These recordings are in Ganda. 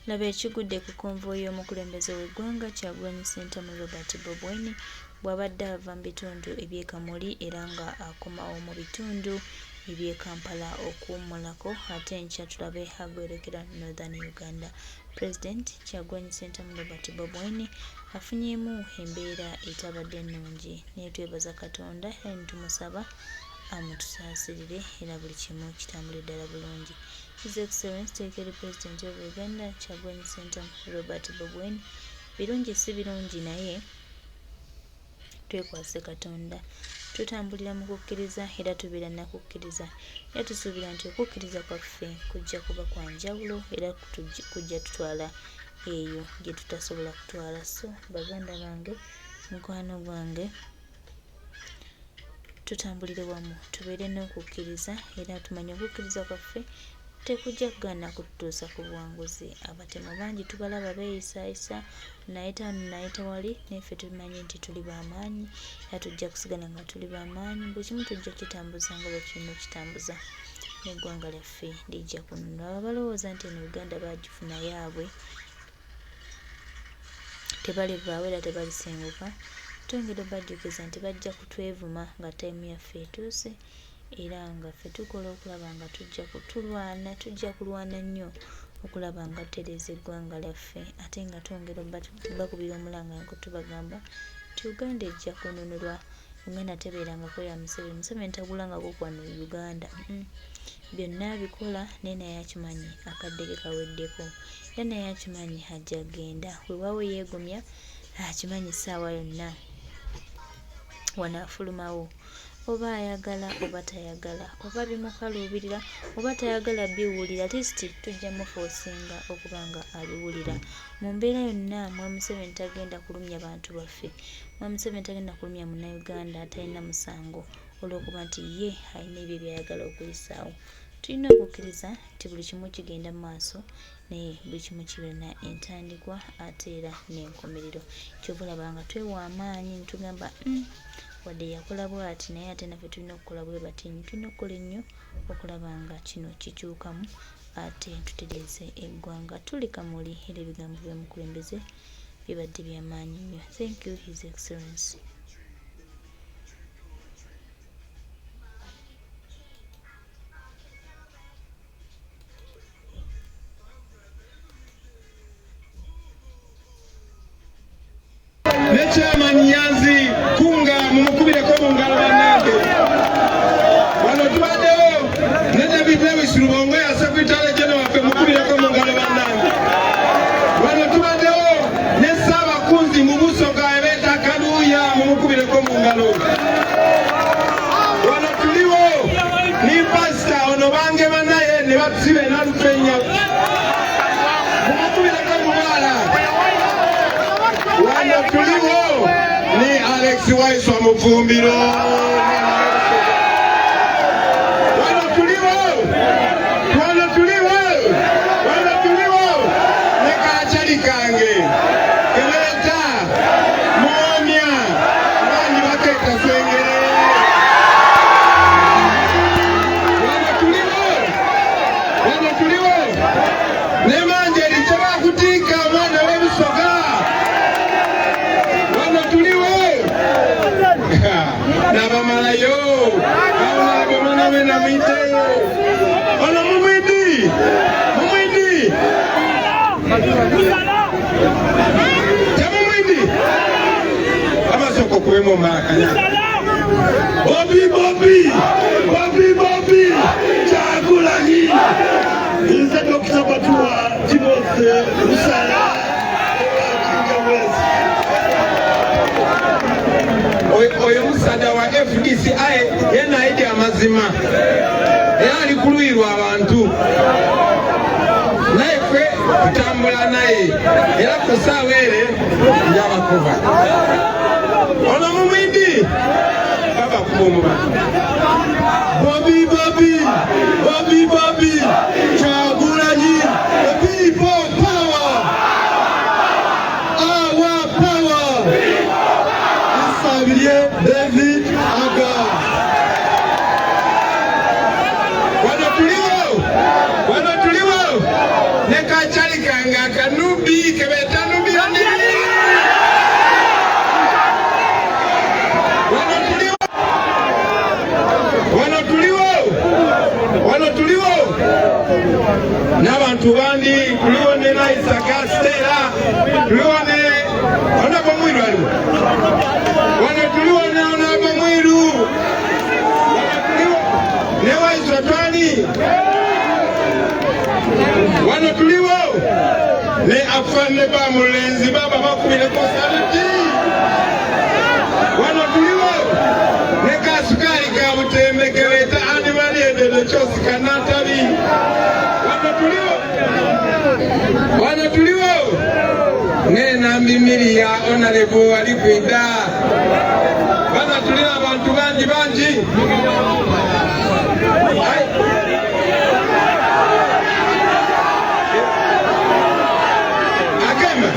laba ekigudde ku konvoyi y'omukulembeze w'eggwanga Kyagulanyi Ssentamu Robert Bob Wine bw'abadde ava mu bitundu eby'e Kamuli era nga akomawo mu bitundu eby'e Kampala okuwummulako ate enkya tulabe agwerekera Northern Uganda. President Kyagulanyi Ssentamu Robert Bob Wine afunyeemu embeera etabadde nnungi naye twebaza Katonda era ne tumusaba amutusaasirire era buli kimu kitambule ddala bulungi. His Excellency Tekeri President of Uganda Kyagulanyi Ssentamu Robert Bob Wine birungi si birungi naye twekwase Katonda, tutambulira mu kukkiriza era tubeera na kukkiriza era tusuubira nti okukkiriza kwaffe kujja kuba kwa njawulo era kujja tutwala eyo gye tutasobola kutwala. So baganda bange, mukwano gwange, tutambulire wamu tubeere n'okukkiriza era tumanye okukkiriza kwaffe tekujja kugaana kututuusa ku buwanguzi. Abatemu bangi tubalaba beeyisaayisa nayita wali naffe tumanyi nti tuli b'amaanyi era tujja kusigala nga tuli b'amaanyi. Buli kimu tujja kitambuza nga bwe tulina okukitambuza n'eggwanga lyaffe lijja kununula. Abo balowooza nti eno Uganda baagifuna yaabwe tebalivaawo era tebalisenguka, twongera obaddukiza nti bajja kutwevuma nga tayime yaffe etuuse era nga ffe tukola okulaba nga tujja kulwana nnyo okulaba nga tutereeza eggwanga lyaffe ate nga twongera bakubira omulanga nga tubagamba nti Uganda ejja kununulwa. Uganda tebeerangako ya Museveni. Museveni tagulangako kwano Uganda, byonna bikola naye naye akimanyi akadde ke kaweddeko era naye akimanyi ajja genda weewaawo yeegomya akimanyi ssaawa yonna wanaafulumawo oba ayagala oba tayagala oba bimukaluubirira oba tayagala biwulira least tujja mufoosinga okuba nga abiwulira. Mu mbeera yonna Mwami Museveni tagenda kulumya bantu baffe, Mwami Museveni tagenda kulumya munnayuganda atalina musango olw'okuba nti ye alina ebyo byayagala okuyisaawo. Tulina okukkiriza nti buli kimu kigenda mu maaso naye buli kimu kibeera entandikwa ate era n'enkomerero. Kyova olaba nga twewa amaanyi ne tugamba wadde yakola bw'ati naye ate naffe tulina okukola bwe bati. Tulina okukola ennyo okulaba nga kino kikyukamu ate tutereeze eggwanga. Tuli Kamuli era ebigambo by'omukulembeze bibadde by'amaanyi nnyo. Thank you, His Excellency. Chairman Nyanzi kunga mumukubireko mu ngalo bannange. Wano tubaddewo ne David Lewis Lubongo ya Secretary General waffe mukubireko mu ngalo bannange. Wano tubaddewo ne Ssaabakunzi mu Busoga ebeeta Kaluuya mumukubireko mu ngalo. Wano tuliwo ni Pasita ono bange bannaye ne batusiba enalufenya mumukubireko mu bwala. Wano tuliwo ni Alex Waiswa Mufumbiro. Wano tuliwo ne Kachali kange Keleta Mwomya bangi bakeeta Sengere. Wano tuliwo ne Manjeri Kyebakutiika omwana w'Ebusoga. Nabamalayo abamana bena miteyo ono mumwidi tamumwidi amasoko kwemo makanya Bobi Kyagulanyi nze Dr. Batuwa Timothy Musala oyo musajja wa FDCI yena ayidde amazima era ali kuluyirwa abantu naye ffe tutambula naye era ku ssaawa ere njabakuba ono mumwidi babakuba omubaka Bobi Kyagulanyi the people power our power. David Aga. Wano tuliwo ne Kachali kange n'abantu bandi tuliwo ne Naisa Gastera tuliwo ne onabo mwiru aliwo wano tuliwo ne onabo mwiru ne Waiswa Twani wano tuliwo ne Afande Bamulenzi baba bakubireko saluti wano tuliwo ne Kasukali ka Butembe keweta animali edede chosi kanatabi wano tuliwo ne Nambi Miria Honorable Alikwida wano tuliwo abantu bangi Akemba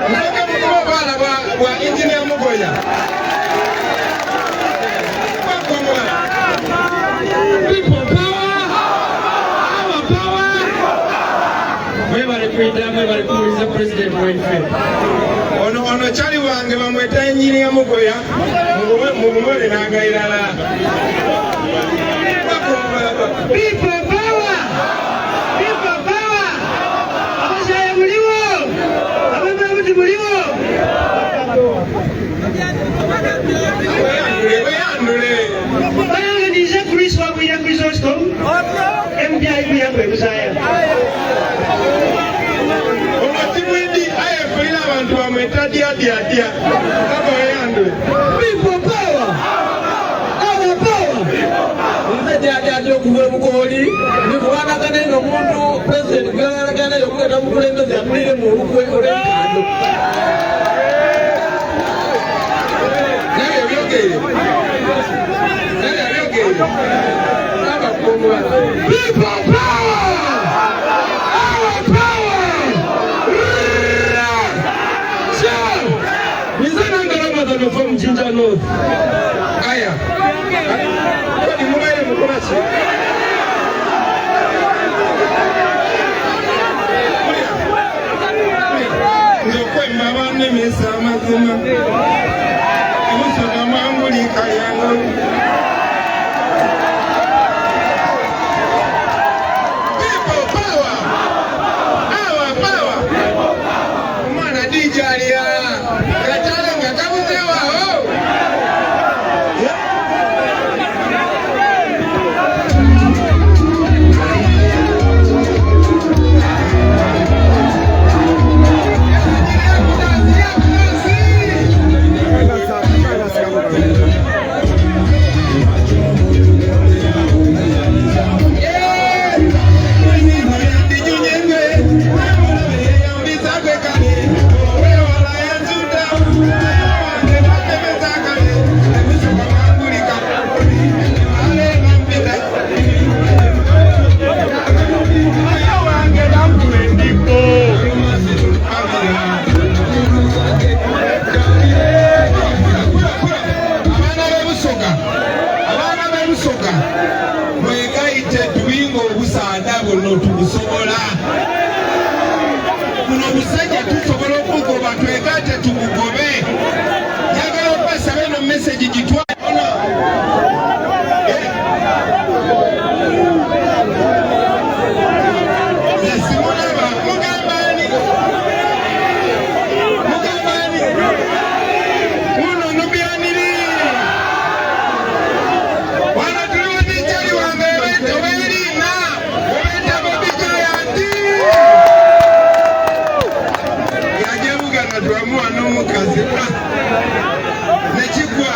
mtoke mkubwa bala wa engineer Mugoya people power mwebale kwida mwebale kuuliza president waife ono chali wange bamweta engineer Mugoya mugumole nagairala people power abashaya muliwo abamwe muliwo bayanga nize Chris wa kuya Chrysostom MPI kuya kwebusaya omatimwidi ayefulira abantu bamweta dia kaba yandule people power our power nze okuva mukoli nikuwanagane nga omuntu president gwanagana yokugenda mukulembeze atulire mu olukwe olw'ekando naye byogere abakuumula people power our power nize nangalamazano fa Mchinja North aya kodi mubaire mukolaki nzokwemba banemesa amazima emusoga mwangulika yango people power our power omwana DJ aliya katale nga kabuzewawo mwegaite tuwinga obusaada buno tubusobola buno omusajja tusobola okugoba twegaite tubugobe njagala okubasaba eno message gitwale simulaba mugambani muno nubyaniri nekigwa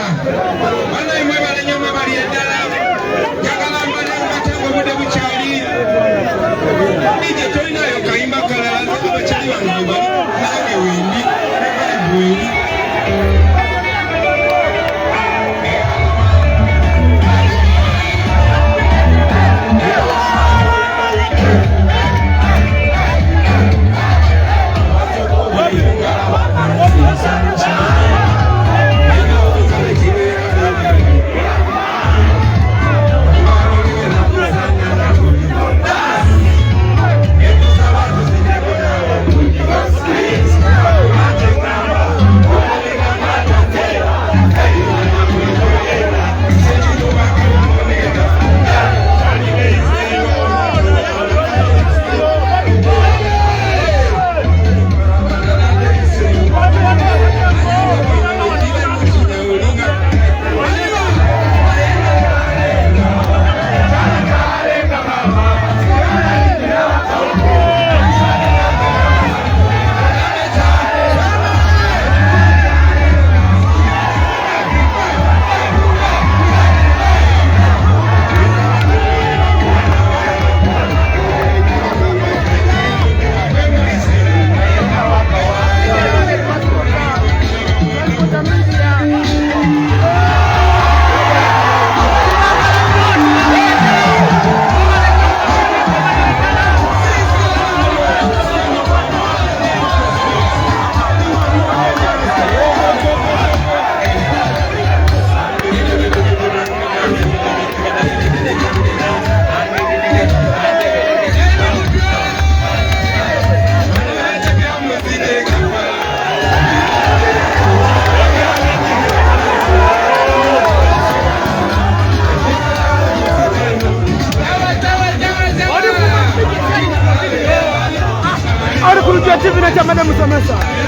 TV na chama de Musomesa.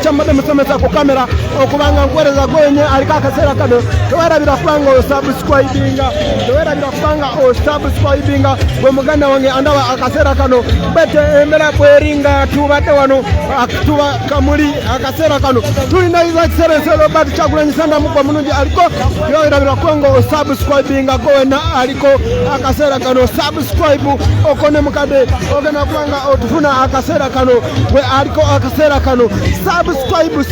Chamade Musomesa ku kamera okubanga nkwereza gwenye alika akasera kano towerabira kubanga osubscribinga gwe muganda wange andaba akasera kano bete emera bweringa tubadde wano tuba kamuli akasera kano tulina Isaac Serense Robert Kyagulanyi Ssentamu mugwa mulungi aliko towerabira kubanga osubscribinga gwena aliko akasera kano subscribe okone mukade ogenda kubanga otufuna akasera kano gwe aliko akasera kano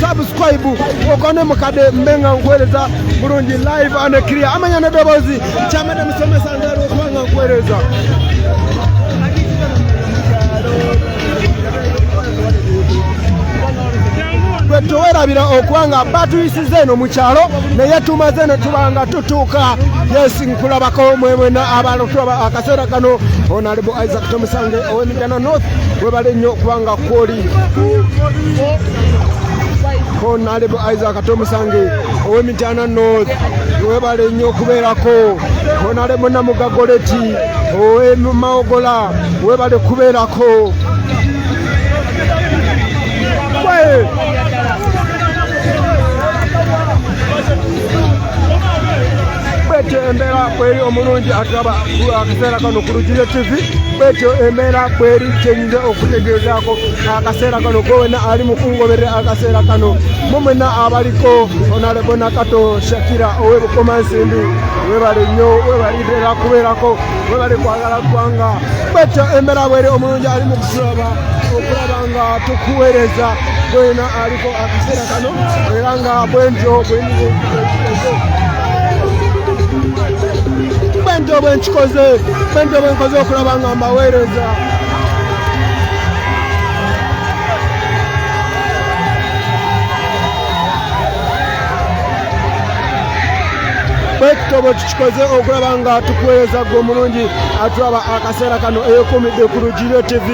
subscribe okone mukade mbenga nkwereza bulungi live and clear amanya ne dobozi Chamade Musomesa ndaro kwanga nkwereza towerabira okwanga batuyisize eno mu kyalo naye tumaze ne tubanga tutuuka yes nkulabako mwemwena abantu akaseera kano Honorable Isaac Tomusange ow'Emityana North webale nnyo okubanga kwoli Honorable Isaac Tomusange ow'Emityana North webale nnyo okubeerako Honorable Namugagoleti ow'Emaogola webale kubeerako Betyo embeera bweri omulungi atulaba akaseera kano ku Rugire TV betyo embeera bweri kyenyinza okutegeezaako akaseera kano gowena ali mu kungoberera akaseera kano mumwena abaliko Honorable Nakato Shakira ow'Ebukomansimbi webale nnyo webalidera kubeerako webale kwagala ggwanga betyo embeera bweri omulungi ali mu kutulaba okulaba nga tukuweereza gwena aliko akaseera kano era nga bwentyo bwenkoze okulaba nga mbaweereza bwekitobo tukikoze okulaba nga tukuweereza gwe omulungi atulaba akaseera kano eyokumidde ku Rugire TV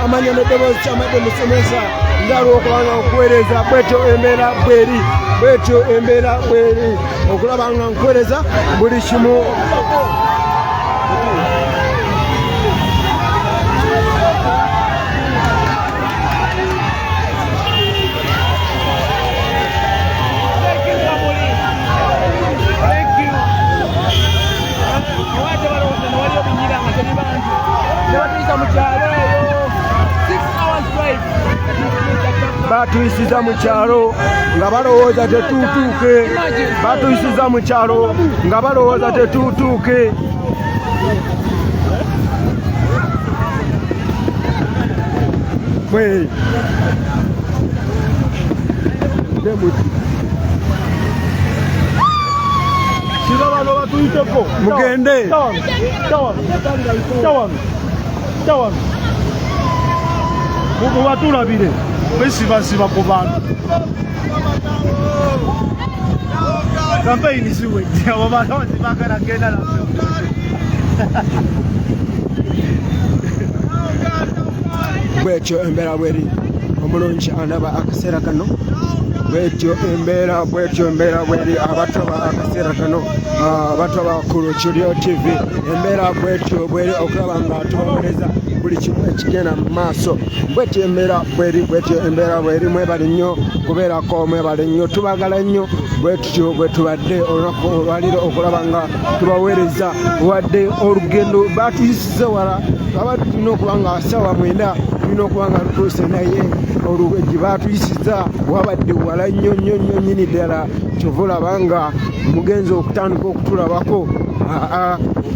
amanya n'eddoboozi Chamade Musomesa ndalwa okubanga okuweereza bwetyo embeera bweri okulaba nga nkuweereza buli kimu batuyisiza mu kyalo nga balowooza tetuutuuke batuyisiza mu kyalo nga balowooza tetuutuuke Bwe. Shira bano batuyiteko. Mugende. Tawan. Mubatulabire. Besiba ku bantu. Campaign isiwe. Abo bantu bagala genda na. Bwetyo embeera bweri omulungi andaba akaseera kano bwetyo embeera bweri abataba akaseera kano abataba ku Lukyuliro TV embeera bwetyo bweri okulaba nga tubaweereza buli kimu ekigenda mu maaso bwetyo embeera bweri mwebale nnyo kubeerako mwebale nnyo tubagala nnyo bwetyo bwe tubadde olunaku olwaliro okulaba nga tubaweereza wadde olugendo batuyisize wala aba tulina okuba nga ssaawa 9 tulina okuba nga tutuuse naye oluggi batuyisiza wabadde wala nnyo nnyini ddala kyovulaba nga mugenzi okutandika okutulabako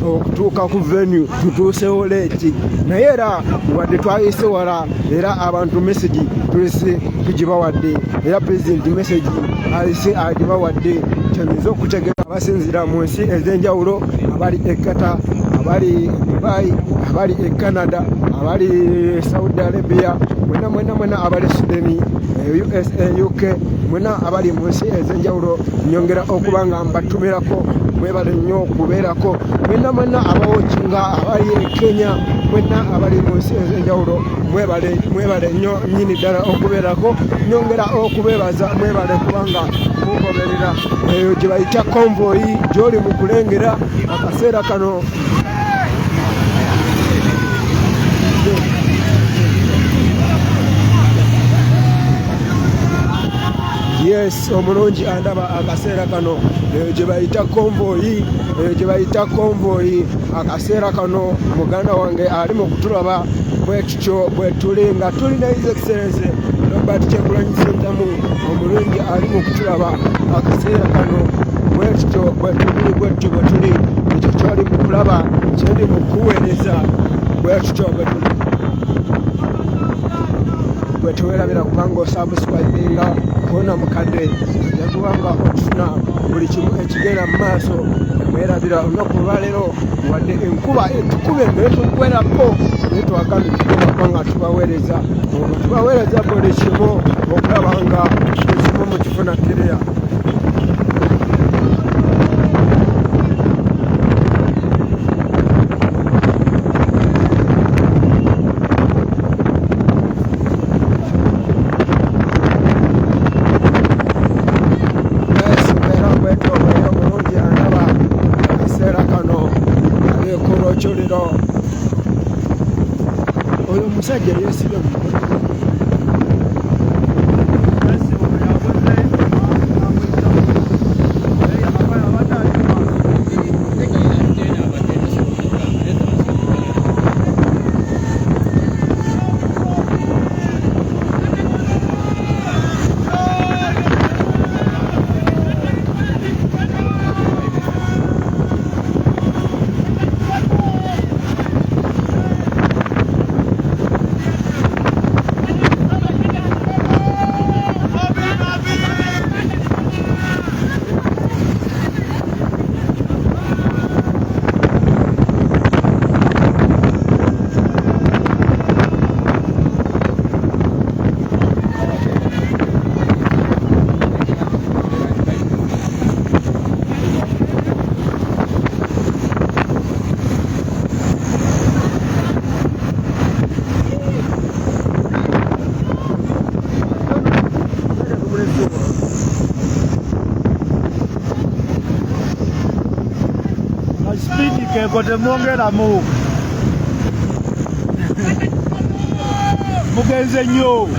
okutuuka ku venue tutuusewo leeti naye era wadde twayise wala era abantu message tulese tugibawadde era president message alise agibawadde kyonyinza okutegeera abasinzira mu nsi ez'enjawulo abali ekata abali Dubai abali e Canada abali Saudi Arabia mwena abali Sweden USA UK mwena abali mu nsi ez'enjawulo nyongera okuba nga mbatumirako mwebale nnyo okubeerako mwena abawokinga abali e Kenya mwena abali mu nsi ez'enjawulo mwebale nnyo nnyini ddala okubeerako nyongera okubeebaza mwebale kubanga mugoberera eyo gye bayita convoy gy'oli mu kulengera akaseera kano. Yes, omulungi andaba akaseera kano gye bayita convoy akaseera kano muganda wange ali mu kutulaba bwetutyo bwe tuli nga tuli ne His Excellency Robert Kyagulanyi Ssentamu omulungi ali mu kutulaba akaseera kano bwetutyo bwe tuli ekyo kyali mu kulaba kyendi mu kuweereza bwetutyo bwe tuwerabira kubanga osubscribinga kubona mukadde yagubanga otufuna buli kimu ekigenda mu maaso mwerabira olunaku olwaleero wadde enkuba etukube mbere tukwerako naye twagambye tugenda kubanga tubaweereza buli kimu okulaba nga ekimu mukifuna kireya. Oyo musajja yeesibye mu speed kekote mwongeramu mugenze nnyo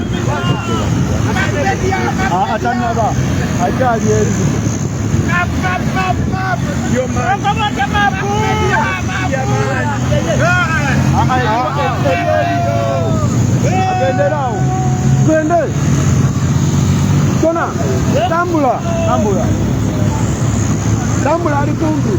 atanaba akyali eri agenderawo gende kona tambula ali kumpi